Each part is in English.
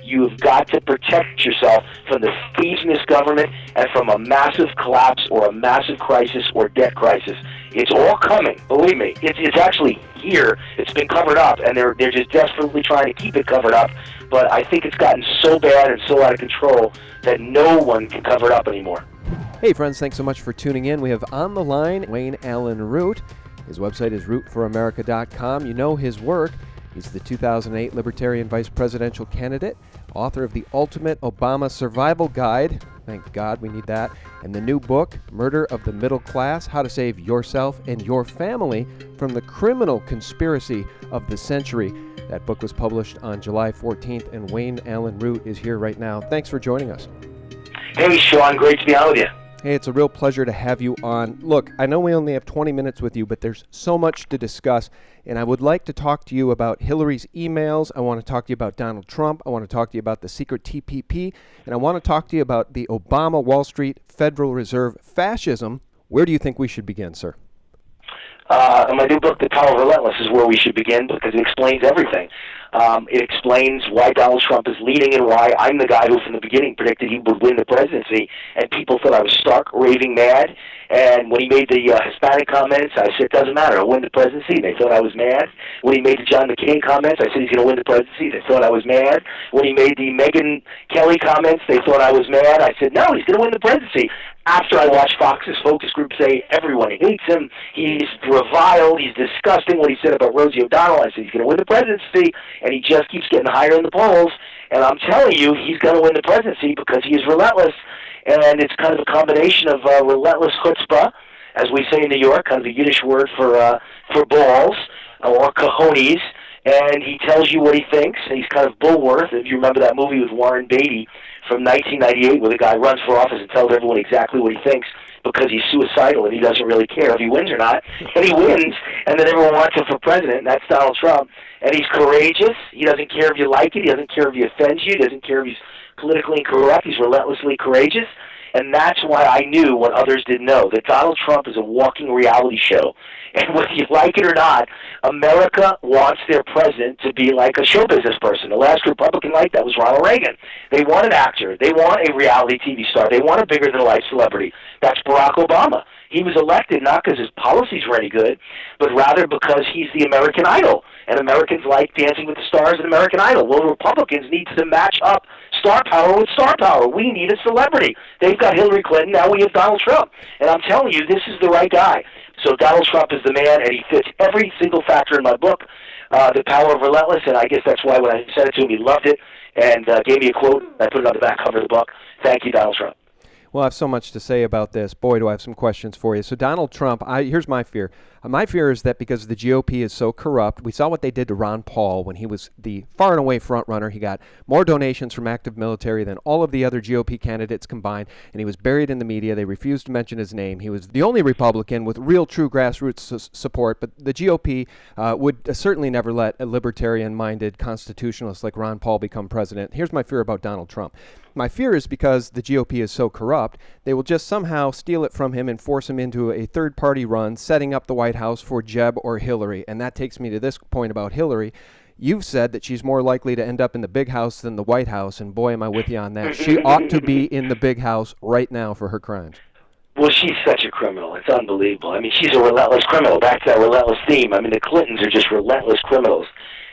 You've got to protect yourself from the thieves in this government and from a massive collapse or a massive crisis or debt crisis. It's all coming, believe me. It's actually here. It's been covered up, and they're just desperately trying to keep it covered up. But I think it's gotten so bad and so out of control that no one can cover it up anymore. Hey friends, thanks so much for tuning in. We have on the line Wayne Allyn Root. His website is rootforamerica.com. You know his work. He's the 2008 Libertarian Vice Presidential candidate, author of The Ultimate Obama Survival Guide. Thank God we need that. And the new book, Murder of the Middle Class, How to Save Yourself and Your Family from the Criminal Conspiracy of the Century. That book was published on July 14th, and Wayne Allyn Root is here right now. Thanks for joining us. Hey, Sean, great to be on with you. Hey, it's a real pleasure to have you on. Look, I know we only have 20 minutes with you, but there's so much to discuss, and I would like to talk to you about Hillary's emails. I want to talk to you about Donald Trump. I want to talk to you about the secret TPP, and I want to talk to you about the Obama Wall Street Federal Reserve fascism. Where do you think we should begin, sir? In my new book, The Power of Relentless, is where we should begin because it explains everything. It explains why Donald Trump is leading and why I'm the guy who from the beginning predicted he would win the presidency, and people thought I was stark raving mad. And when he made the Hispanic comments, I said, it doesn't matter, I'll win the presidency. They thought I was mad. When he made the John McCain comments, I said he's going to win the presidency. They thought I was mad. When he made the Megyn Kelly comments, they thought I was mad. I said, no, he's going to win the presidency. After I watched Fox's focus group say everyone hates him, he's reviled, he's disgusting what he said about Rosie O'Donnell, I said he's going to win the presidency, and he just keeps getting higher in the polls. And I'm telling you, he's going to win the presidency because he is relentless. And it's kind of a combination of relentless chutzpah, as we say in New York, kind of a Yiddish word for balls, or cojones. And he tells you what he thinks, and he's kind of Bullworth. If you remember that movie with Warren Beatty from 1998 where the guy runs for office and tells everyone exactly what he thinks because he's suicidal and he doesn't really care if he wins or not. And he wins, and then everyone wants him for president, and that's Donald Trump. And he's courageous. He doesn't care if you like it. He doesn't care if he offends you. He doesn't care if he's politically incorrect. He's relentlessly courageous. And that's why I knew what others didn't know, that Donald Trump is a walking reality show. And whether you like it or not, America wants their president to be like a show business person. The last Republican like that was Ronald Reagan. They want an actor. They want a reality TV star. They want a bigger-than-life celebrity. That's Barack Obama. He was elected not because his policies were any good, but rather because he's the American Idol. And Americans like Dancing with the Stars and American Idol. Well, Republicans need to match up star power with star power. We need a celebrity. They've got Hillary Clinton. Now we have Donald Trump. And I'm telling you, this is the right guy. So Donald Trump is the man, and he fits every single factor in my book, The Power of Relentless, and I guess that's why when I sent it to him, he loved it and gave me a quote. I put it on the back cover of the book. Thank you, Donald Trump. Well, I have so much to say about this. Boy, do I have some questions for you. So Donald Trump, here's my fear. My fear is that because the GOP is so corrupt, we saw what they did to Ron Paul when he was the far and away front runner. He got more donations from active military than all of the other GOP candidates combined, and he was buried in the media. They refused to mention his name. He was the only Republican with real, true grassroots support, but the GOP would certainly never let a libertarian-minded constitutionalist like Ron Paul become president. Here's my fear about Donald Trump. My fear is because the GOP is so corrupt, they will just somehow steal it from him and force him into a third-party run, setting up the White House for Jeb or Hillary. And that takes me to this point about Hillary. You've said that she's more likely to end up in the big house than the White House, and boy, am I with you on that. She ought to be in the big house right now for her crimes. Well, she's such a criminal. It's unbelievable. I mean, she's a relentless criminal. Back to that relentless theme. I mean, the Clintons are just relentless criminals.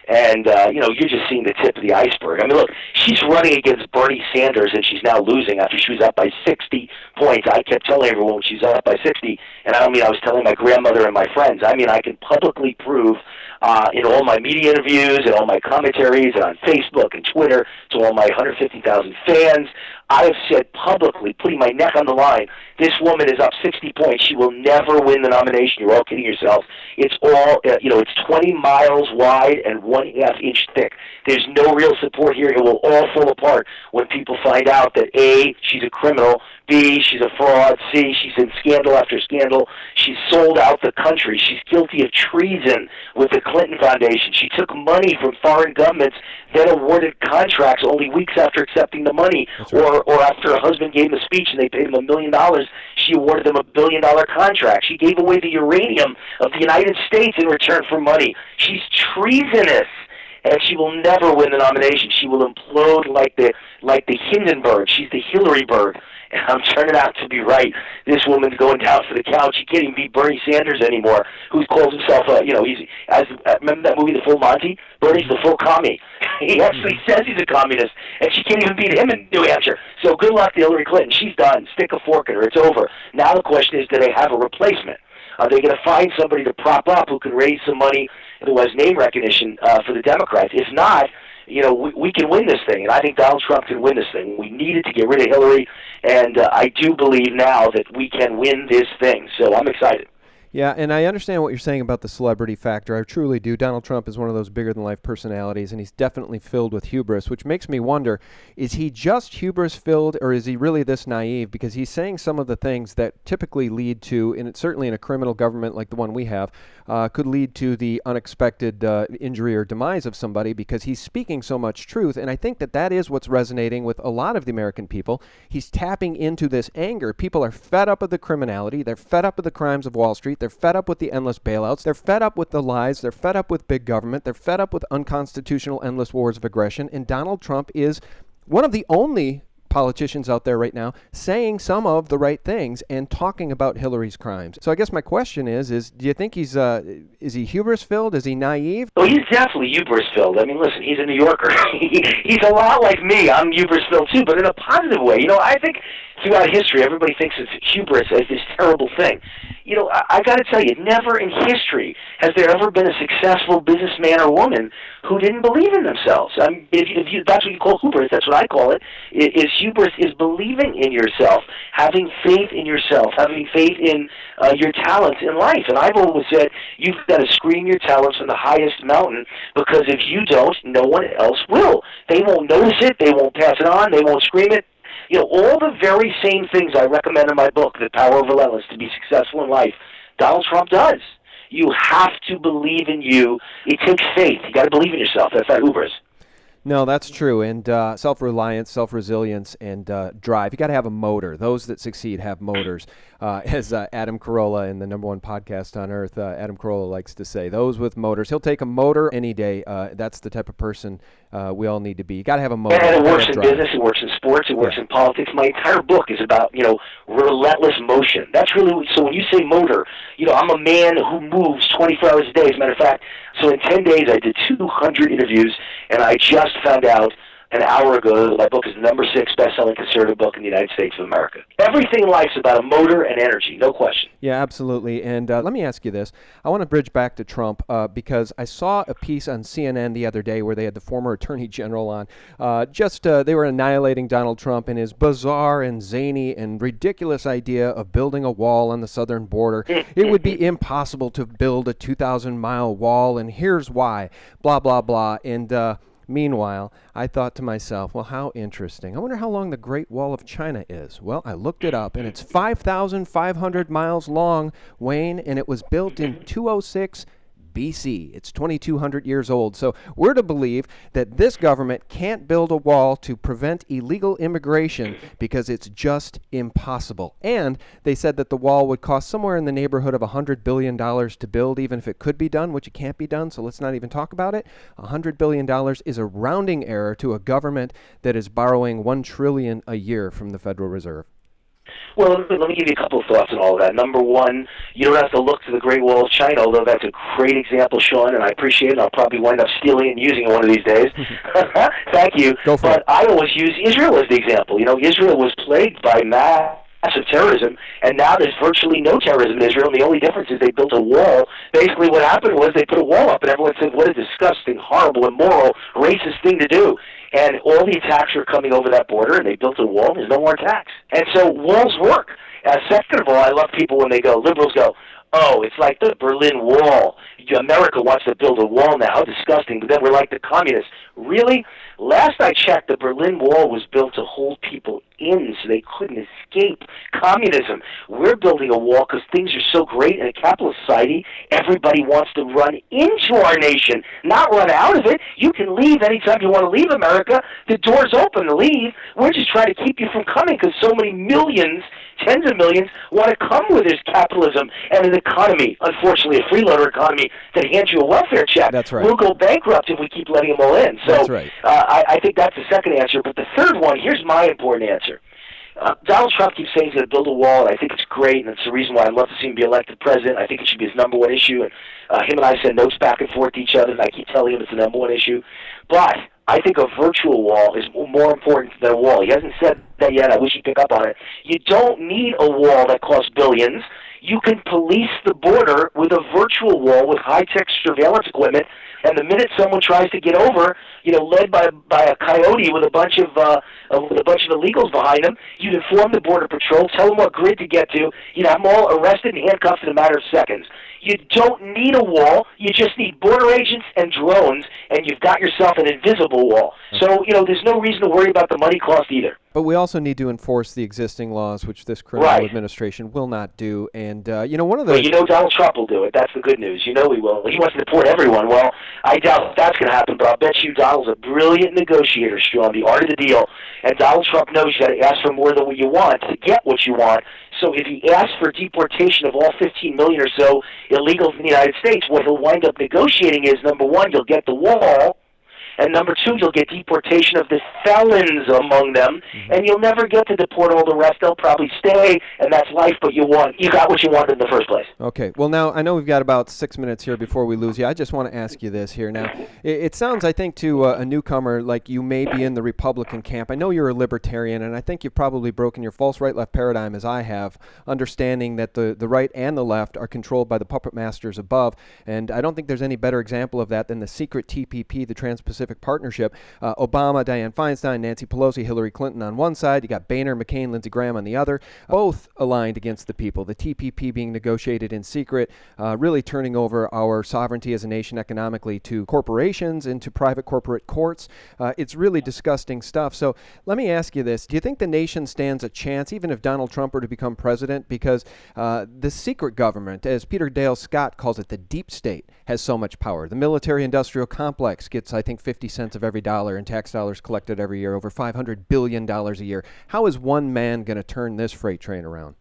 And, you're just seeing the tip of the iceberg. I mean, look, she's running against Bernie Sanders, and she's now losing after she was up by 60 points. I kept telling everyone she's up by 60, and I don't mean I was telling my grandmother and my friends. I mean I can publicly prove in all my media interviews and all my commentaries and on Facebook and Twitter to all my 150,000 fans, I have said publicly, putting my neck on the line, this woman is up 60 points. She will never win the nomination. You're all kidding yourselves. It's all, it's 20 miles wide and 1/2 inch thick. There's no real support here. It will all fall apart when people find out that A, she's a criminal, B, she's a fraud, C, she's in scandal after scandal. She's sold out the country. She's guilty of treason with the Clinton Foundation. She took money from foreign governments, then awarded contracts only weeks after accepting the money, right. or after her husband gave him a speech and they paid him $1 million, she awarded them a $1 billion contract. She gave away the uranium of the United States in return for money. She's treasonous. and she will never win the nomination. She will implode like the Hindenburg. She's the Hillary bird. And I'm turning out to be right. This woman's going down for the count. She can't even beat Bernie Sanders anymore, who calls himself remember that movie, The Full Monty? Bernie's the full commie. He actually says he's a communist, and she can't even beat him in New Hampshire. So good luck to Hillary Clinton. She's done. Stick a fork in her. It's over. Now the question is, do they have a replacement? Are they going to find somebody to prop up who can raise some money who has name recognition for the Democrats? If not, we can win this thing, and I think Donald Trump can win this thing. We needed to get rid of Hillary, and I do believe now that we can win this thing, so I'm excited. Yeah, and I understand what you're saying about the celebrity factor. I truly do. Donald Trump is one of those bigger-than-life personalities, and he's definitely filled with hubris, which makes me wonder, is he just hubris-filled, or is he really this naive? Because he's saying some of the things that typically lead to, and it's certainly in a criminal government like the one we have, could lead to the unexpected injury or demise of somebody, because he's speaking so much truth, and I think that that is what's resonating with a lot of the American people. He's tapping into this anger. People are fed up of the criminality. They're fed up with the crimes of Wall Street. They're fed up with the endless bailouts. They're fed up with the lies. They're fed up with big government. They're fed up with unconstitutional endless wars of aggression, and Donald Trump is one of the only politicians out there right now saying some of the right things and talking about Hillary's crimes. So I guess my question is do you think is he hubris-filled? Is he naive? Well, he's definitely hubris-filled. I mean, listen, he's a New Yorker. He's a lot like me. I'm hubris-filled too, but in a positive way. I think throughout history, everybody thinks of hubris as this terrible thing. I got to tell you, never in history has there ever been a successful businessman or woman who didn't believe in themselves. If that's what you call hubris, that's what I call it. Hubris is believing in yourself, having faith in yourself, having faith in your talents in life. And I've always said, you've got to scream your talents from the highest mountain, because if you don't, no one else will. They won't notice it. They won't pass it on. They won't scream it. All the very same things I recommend in my book, The Power of Relentless, to be successful in life, Donald Trump does. You have to believe in you. It takes faith. You got to believe in yourself. That's not hubris. No, that's true. And self-reliance, self-resilience, and drive. You got to have a motor. Those that succeed have motors. As Adam Carolla in the #1 podcast on earth, Adam Carolla likes to say, those with motors. He'll take a motor any day. That's the type of person we all need to be. You got to have a motor. And it works in business. It works in sports. It works in politics. My entire book is about, relentless motion. That's really, so when you say motor, I'm a man who moves 24 hours a day. As a matter of fact, so in 10 days I did 200 interviews, and I just found out an hour ago that my book is the #6 best-selling conservative book in the United States of America. Everything in life is about a motor and energy, no question. Yeah, absolutely. And let me ask you this. I want to bridge back to Trump because I saw a piece on CNN the other day where they had the former Attorney General on. They were annihilating Donald Trump and his bizarre and zany and ridiculous idea of building a wall on the southern border. It would be impossible to build a 2,000-mile wall, and here's why, blah, blah, blah. And meanwhile, I thought to myself, well, how interesting. I wonder how long the Great Wall of China is. Well, I looked it up, and it's 5,500 miles long, Wayne, and it was built in 206 BC. It's 2,200 years old. So we're to believe that this government can't build a wall to prevent illegal immigration because it's just impossible. And they said that the wall would cost somewhere in the neighborhood of $100 billion to build, even if it could be done, which it can't be done, so let's not even talk about it. $100 billion is a rounding error to a government that is borrowing $1 trillion a year from the Federal Reserve. Well, let me give you a couple of thoughts on all of that. Number one, you don't have to look to the Great Wall of China, although that's a great example, Sean, and I appreciate it. I'll probably wind up stealing it and using it one of these days. Thank you. Go for it. But I always use Israel as the example. Israel was plagued by massive terrorism, and now there's virtually no terrorism in Israel, and the only difference is they built a wall. Basically what happened was they put a wall up, and everyone said, what a disgusting, horrible, immoral, racist thing to do. And all the attacks are coming over that border, and they built a wall, and there's no more attacks. And so walls work. Second of all, I love people when liberals go, oh, it's like the Berlin Wall. America wants to build a wall now. How disgusting. But then we're like the communists. Really? Last I checked, the Berlin Wall was built to hold people in so they couldn't escape communism. We're building a wall because things are so great in a capitalist society, everybody wants to run into our nation, not run out of it. You can leave anytime you want to leave America. The door's open to leave. We're just trying to keep you from coming because so many millions, tens of millions, want to come with this capitalism and an economy, unfortunately a freeloader economy that hands you a welfare check. That's right. We'll go bankrupt if we keep letting them all in. So That's right. I think that's the second answer. But the third one, here's my important answer. Donald Trump keeps saying he's going to build a wall, and I think it's great, and it's the reason why I'd love to see him be elected president. I think it should be his number one issue, and him and I send notes back and forth to each other, and I keep telling him it's the number one issue. But I think a virtual wall is more important than a wall. He hasn't said that yet. I wish he'd pick up on it. You don't need a wall that costs billions. You can police the border with a virtual wall with high-tech surveillance equipment, and the minute someone tries to get over, led by a coyote with a bunch of illegals behind them, you'd inform the Border Patrol, tell them what grid to get to, you'd have them all arrested and handcuffed in a matter of seconds. You don't need a wall. You just need border agents and drones, and you've got yourself an invisible wall. So, there's no reason to worry about the money cost either. But we also need to enforce the existing laws, which this criminal administration will not do. And, one of the... Well, Donald Trump will do it. That's the good news. He will. He wants to deport everyone. Well, I doubt that's going to happen, but I'll bet you Donald's a brilliant negotiator, Sean, the art of the deal. And Donald Trump knows you got to ask for more than what you want to get what you want. So if he asks for deportation of all 15 million or so illegals in the United States, what he'll wind up negotiating is, number one, you'll get the wall, and number two, you'll get deportation of the felons among them, and you'll never get to deport all the rest. They'll probably stay, and that's life, but you got what you wanted in the first place. Okay. Well, now, I know we've got about 6 minutes here before we lose you. I just want to ask you this here. Now, it sounds, I think, to a newcomer like you may be in the Republican camp. I know you're a Libertarian, and I think you've probably broken your false right-left paradigm, as I have, understanding that the right and the left are controlled by the puppet masters above, and I don't think there's any better example of that than the secret TPP, the Trans-Pacific Partnership. Obama, Dianne Feinstein, Nancy Pelosi, Hillary Clinton on one side. You got Boehner, McCain, Lindsey Graham on the other. Both aligned against the people. The TPP being negotiated in secret, really turning over our sovereignty as a nation economically to corporations and to private corporate courts. It's really disgusting stuff. So let me ask you this. Do you think the nation stands a chance, even if Donald Trump were to become president? Because the secret government, as Peter Dale Scott calls it, the deep state, has so much power. The military-industrial complex gets, I think, 50 cents of every dollar in tax dollars collected every year, over $500 billion a year. How is one man going to turn this freight train around?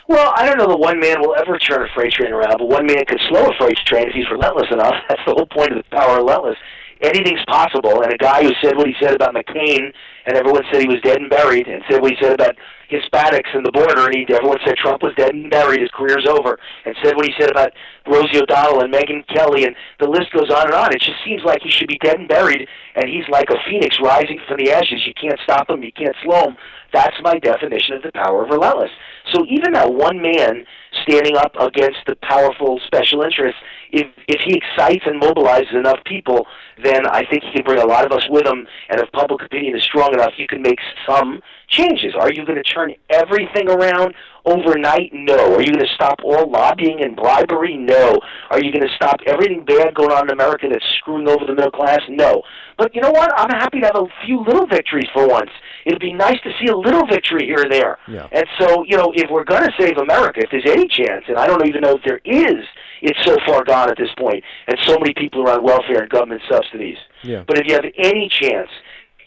Well, I don't know that one man will ever turn a freight train around, but one man could slow a freight train if he's relentless enough. That's the whole point of the power of Relentless. Anything's possible, and a guy who said what he said about McCain, and everyone said he was dead and buried, and said what he said about Hispanics and the border, and everyone said Trump was dead and buried, his career's over, and said what he said about Rosie O'Donnell and Megyn Kelly, and the list goes on and on. It just seems like he should be dead and buried, and he's like a phoenix rising from the ashes. You can't stop him, you can't slow him. That's my definition of the power of Relentless. So even that one man standing up against the powerful special interests, if he excites and mobilizes enough people, then I think he can bring a lot of us with him, and if public opinion is strong enough, you can make some changes. Are you going to turn everything around overnight? No. Are you going to stop all lobbying and bribery? No. Are you going to stop everything bad going on in America that's screwing over the middle class? No. But you know what? I'm happy to have a few little victories for once. It'd be nice to see a little victory here and there. Yeah. And so, if we're going to save America, if there's any chance, and I don't even know if there is, it's so far gone at this point, and so many people are on welfare and government subsidies. Yeah. But if you have any chance,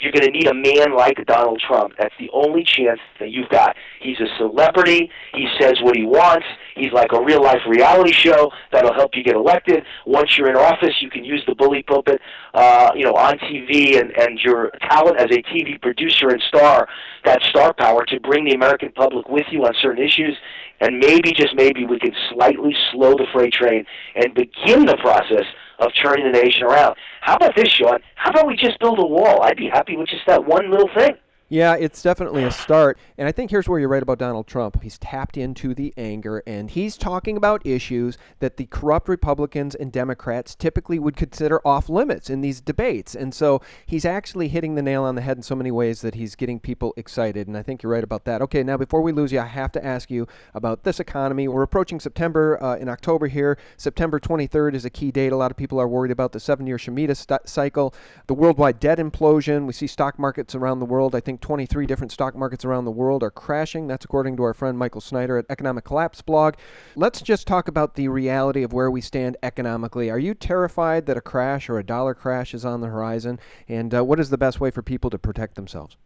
you're going to need a man like Donald Trump. That's the only chance that you've got. He's a celebrity. He says what he wants. He's like a real-life reality show that'll help you get elected. Once you're in office, you can use the bully pulpit, on TV and your talent as a TV producer and star, that star power to bring the American public with you on certain issues. And maybe, just maybe, we can slightly slow the freight train and begin the process of turning the nation around. How about this, Sean? How about we just build a wall? I'd be happy with just that one little thing. Yeah, it's definitely a start. And I think here's where you're right about Donald Trump. He's tapped into the anger, and he's talking about issues that the corrupt Republicans and Democrats typically would consider off limits in these debates. And so he's actually hitting the nail on the head in so many ways that he's getting people excited. And I think you're right about that. Okay, now before we lose you, I have to ask you about this economy. We're approaching September in October here. September 23rd is a key date. A lot of people are worried about the 7-year Shemitah cycle, the worldwide debt implosion. We see stock markets around the world. I think 23 different stock markets around the world are crashing. That's according to our friend Michael Snyder at Economic Collapse blog. Let's just talk about the reality of where we stand economically. Are you terrified that a crash or a dollar crash is on the horizon? And what is the best way for people to protect themselves?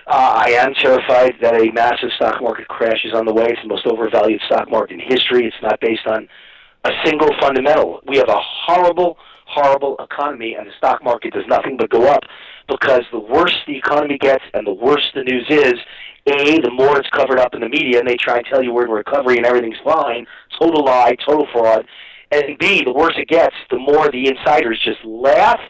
I am terrified that a massive stock market crash is on the way. It's the most overvalued stock market in history. It's not based on a single fundamental. We have a horrible economy, and the stock market does nothing but go up because the worse the economy gets and the worse the news is, A, the more it's covered up in the media, and they try and tell you we're in recovery and everything's fine, total lie, total fraud, and B, the worse it gets, the more the insiders just laugh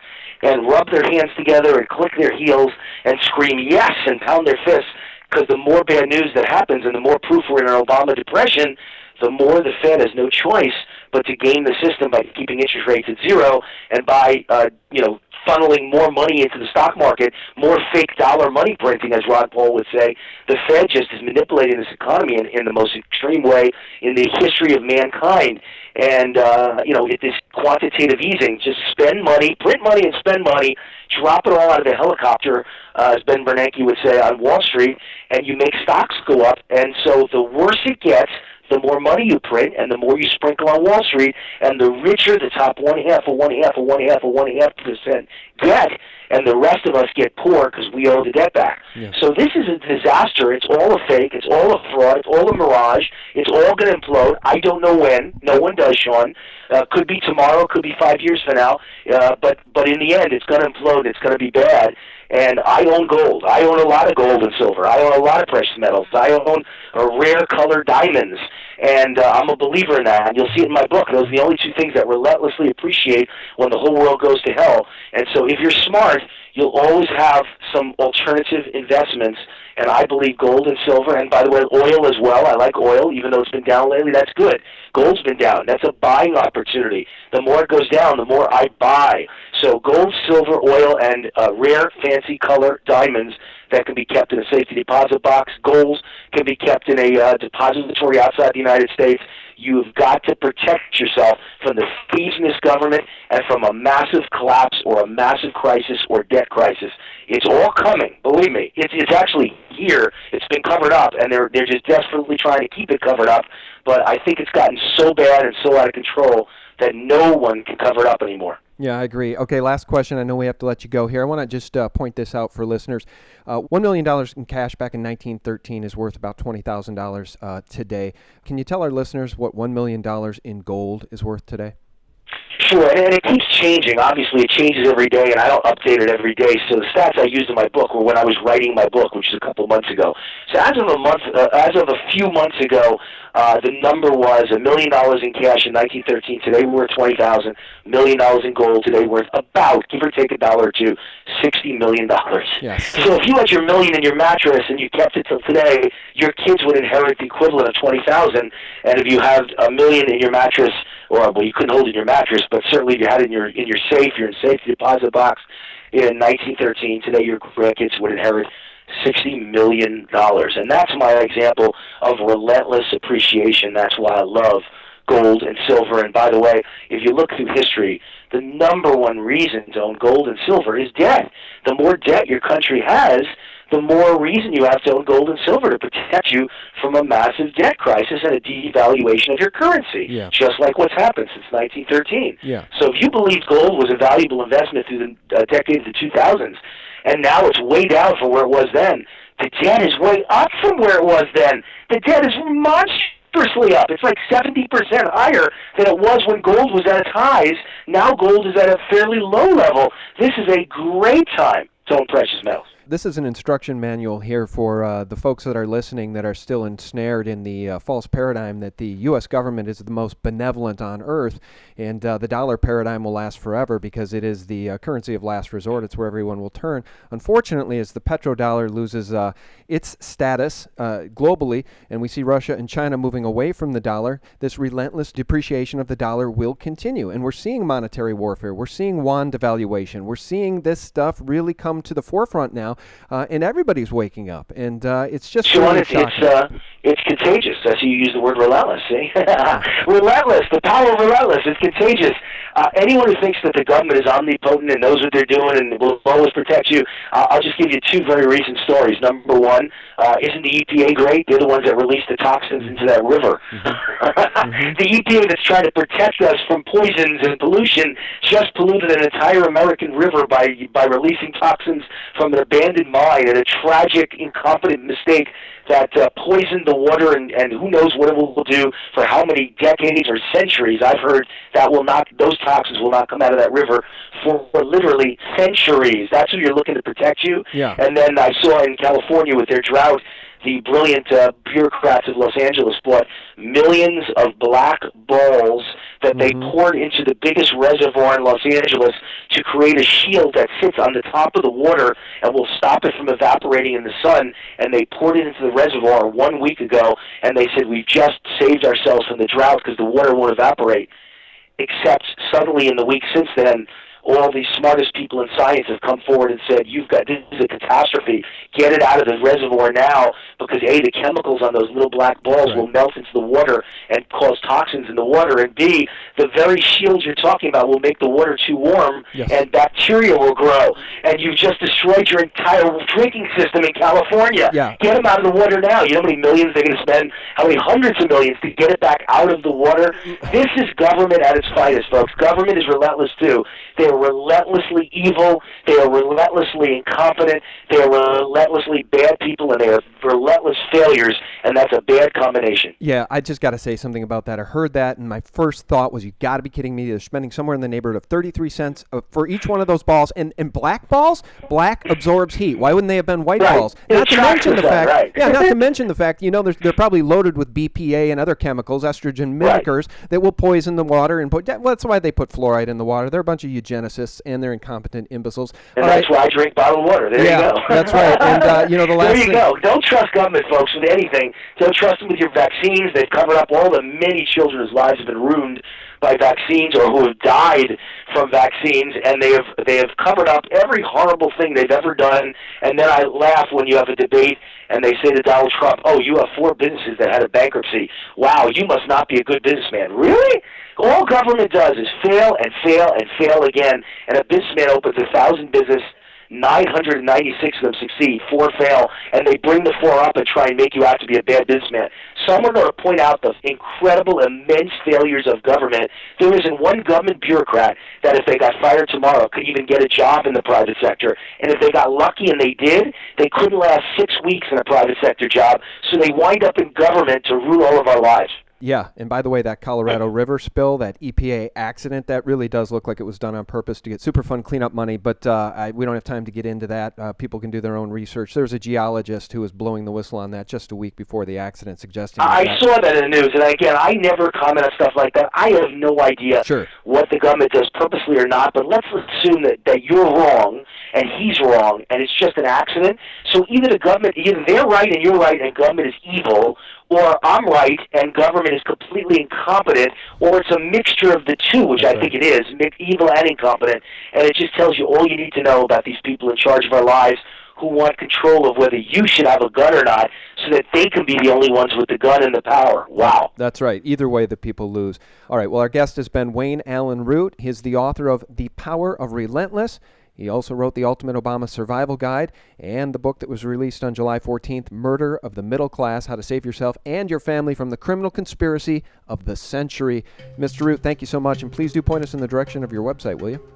and rub their hands together and click their heels and scream yes and pound their fists, because the more bad news that happens and the more proof we're in an Obama depression, the more the Fed has no choice but to game the system by keeping interest rates at zero and by funneling more money into the stock market, more fake dollar money printing, as Ron Paul would say. The Fed just is manipulating this economy in the most extreme way in the history of mankind. And, this quantitative easing, just spend money, print money and spend money, drop it all out of the helicopter, as Ben Bernanke would say, on Wall Street, and you make stocks go up. And so the worse it gets, the more money you print and the more you sprinkle on Wall Street, and the richer the top 1.5% get, and the rest of us get poor because we owe the debt back. Yeah. So this is a disaster. It's all a fake. It's all a fraud. It's all a mirage. It's all going to implode. I don't know when. No one does, Sean. Could be tomorrow. Could be 5 years from now. But in the end, it's going to implode. It's going to be bad. And I own gold. I own a lot of gold and silver. I own a lot of precious metals. I own rare color diamonds. And I'm a believer in that. And you'll see it in my book. Those are the only two things that relentlessly appreciate when the whole world goes to hell. And so if you're smart, you'll always have some alternative investments. And I believe gold and silver, and by the way, oil as well. I like oil, even though it's been down lately. That's good. Gold's been down. That's a buying opportunity. The more it goes down, the more I buy. So gold, silver, oil, and rare, fancy color diamonds that can be kept in a safety deposit box. Gold can be kept in a depository outside the United States. You've got to protect yourself from the thieves in this government and from a massive collapse or a massive crisis or debt crisis. It's all coming, believe me. It's actually here. It's been covered up, and they're just desperately trying to keep it covered up. But I think it's gotten so bad and so out of control that no one can cover it up anymore. Yeah, I agree. Okay, last question. I know we have to let you go here. I want to just point this out for listeners. $1 million in cash back in 1913 is worth about $20,000 today. Can you tell our listeners what $1 million in gold is worth today? Sure, and it keeps changing. Obviously, it changes every day, and I don't update it every day. So the stats I used in my book were when I was writing my book, which is a couple months ago. So as of a few months ago, the number was $1 million in cash in 1913. Today we're worth $20,000. $1 million in gold today worth about, give or take $1 or $2, $60 million. Yes. So if you had your million in your mattress and you kept it till today, your kids would inherit the equivalent of $20,000. And if you have $1 million in your mattress, or well, you couldn't hold it in your mattress, but certainly if you had it in your safe, your safety deposit box in 1913, today your grandkids would inherit $60 million. And that's my example of relentless appreciation. That's why I love gold and silver. And by the way, if you look through history, the number one reason to own gold and silver is debt. The more debt your country has, the more reason you have to own gold and silver to protect you from a massive debt crisis and a devaluation of your currency, just like what's happened since 1913. Yeah. So if you believe gold was a valuable investment through the decade of the 2000s, and now it's way down from where it was then, the debt is way up from where it was then. The debt is monstrously up. It's like 70% higher than it was when gold was at its highs. Now gold is at a fairly low level. This is a great time to own precious metals. This is an instruction manual here for the folks that are listening that are still ensnared in the false paradigm that the U.S. government is the most benevolent on earth, and the dollar paradigm will last forever because it is the currency of last resort. It's where everyone will turn. Unfortunately, as the petrodollar loses its status globally, and we see Russia and China moving away from the dollar, this relentless depreciation of the dollar will continue. And we're seeing monetary warfare. We're seeing yuan devaluation. We're seeing this stuff really come to the forefront now. And everybody's waking up, and it's just Sean, really shocking. It's contagious. That's how you use the word relentless, see? Relentless, the power of relentless, it's contagious. Anyone who thinks that the government is omnipotent and knows what they're doing and will always protect you, I'll just give you two very recent stories. Number one, isn't the EPA great? They're the ones that release the toxins into that river. The EPA that's trying to protect us from poisons and pollution just polluted an entire American river by releasing toxins from an abandoned mine, and a tragic, incompetent mistake that poisoned the water, and who knows what it will do for how many decades or centuries. I've heard that those toxins will not come out of that river for literally centuries. That's who you're looking to protect you. Yeah. And then I saw in California with their drought, the brilliant bureaucrats of Los Angeles bought millions of black balls that they poured into the biggest reservoir in Los Angeles to create a shield that sits on the top of the water and will stop it from evaporating in the sun. And they poured it into the reservoir 1 week ago, and they said, we've just saved ourselves from the drought because the water won't evaporate. Except suddenly in the week since then, all the smartest people in science have come forward and said, this is a catastrophe. Get it out of the reservoir now, because A, the chemicals on those little black balls will melt into the water and cause toxins in the water, and B, the very shield you're talking about will make the water too warm, and bacteria will grow. And you've just destroyed your entire drinking system in California. Yeah. Get them out of the water now. You know how many millions they're going to spend, how many hundreds of millions to get it back out of the water? This is government at its finest, folks. Government is relentless, too. They are relentlessly evil, they are relentlessly incompetent, they are relentlessly bad people, and they are relentless failures, and that's a bad combination. Yeah, I just got to say something about that. I heard that, and my first thought was, you got to be kidding me. They're spending somewhere in the neighborhood of 33 cents for each one of those balls. And black balls? Black absorbs heat. Why wouldn't they have been white balls? Not to mention the fact, not to mention the fact, they're probably loaded with BPA and other chemicals, estrogen mimickers, that will poison the water. And that's why they put fluoride in the water. They're a bunch of eugenicists, and they're incompetent imbeciles. And that's why I drink bottled water. There you go. That's right. And, the last there you go. Don't trust government, folks, with anything. Don't trust them with your vaccines. They've covered up all the many children whose lives have been ruined by vaccines or who have died from vaccines, and they have covered up every horrible thing they've ever done. And then I laugh when you have a debate and they say to Donald Trump, oh, you have 4 businesses that had a bankruptcy. Wow, you must not be a good businessman. Really? All government does is fail and fail and fail again, and a businessman opens 1,000 business, 996 of them succeed, 4 fail, and they bring the 4 up and try and make you out to be a bad businessman. Some are going to point out the incredible, immense failures of government. There isn't one government bureaucrat that if they got fired tomorrow could even get a job in the private sector. And if they got lucky and they did, they couldn't last 6 weeks in a private sector job, so they wind up in government to rule all of our lives. Yeah, and by the way, that Colorado River spill, that EPA accident, that really does look like it was done on purpose to get Superfund cleanup money, but we don't have time to get into that. People can do their own research. There was a geologist who was blowing the whistle on that just a week before the accident, suggesting I saw that in the news, and again, I never comment on stuff like that. I have no idea what the government does purposely or not, but let's assume that you're wrong and he's wrong, and it's just an accident. So either they're right and you're right and government is evil, or I'm right and government is completely incompetent, or it's a mixture of the two, which I think it is, evil and incompetent, and it just tells you all you need to know about these people in charge of our lives who want control of whether you should have a gun or not, so that they can be the only ones with the gun and the power. Wow. That's right. Either way, the people lose. All right, well, our guest has been Wayne Allyn Root. He's the author of The Power of Relentless. He also wrote The Ultimate Obama Survival Guide and the book that was released on July 14th, Murder of the Middle Class, How to Save Yourself and Your Family from the Criminal Conspiracy of the Century. Mr. Root, thank you so much, and please do point us in the direction of your website, will you?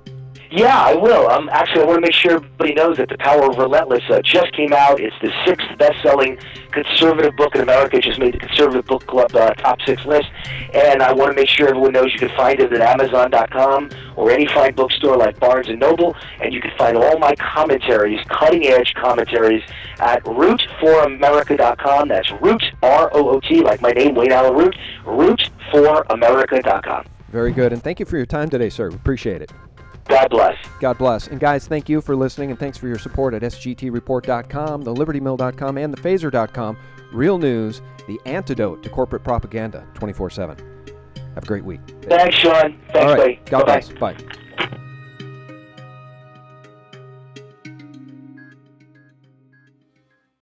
Yeah, I will. Actually, I want to make sure everybody knows that The Power of Relentless just came out. It's the 6th best-selling conservative book in America. It just made the Conservative Book Club top 6 list. And I want to make sure everyone knows you can find it at Amazon.com or any fine bookstore like Barnes & Noble. And you can find all my commentaries, cutting-edge commentaries, at root4america.com. That's Root, R-O-O-T, like my name, Wayne Allen Root, root4america.com. Very good. And thank you for your time today, sir. We appreciate it. God bless. God bless. And guys, thank you for listening, and thanks for your support at sgtreport.com, thelibertymill.com, and thephaser.com. Real news, the antidote to corporate propaganda 24/7. Have a great week. Thanks, Sean. Thanks, All right. buddy. God Bye-bye. bless. Bye.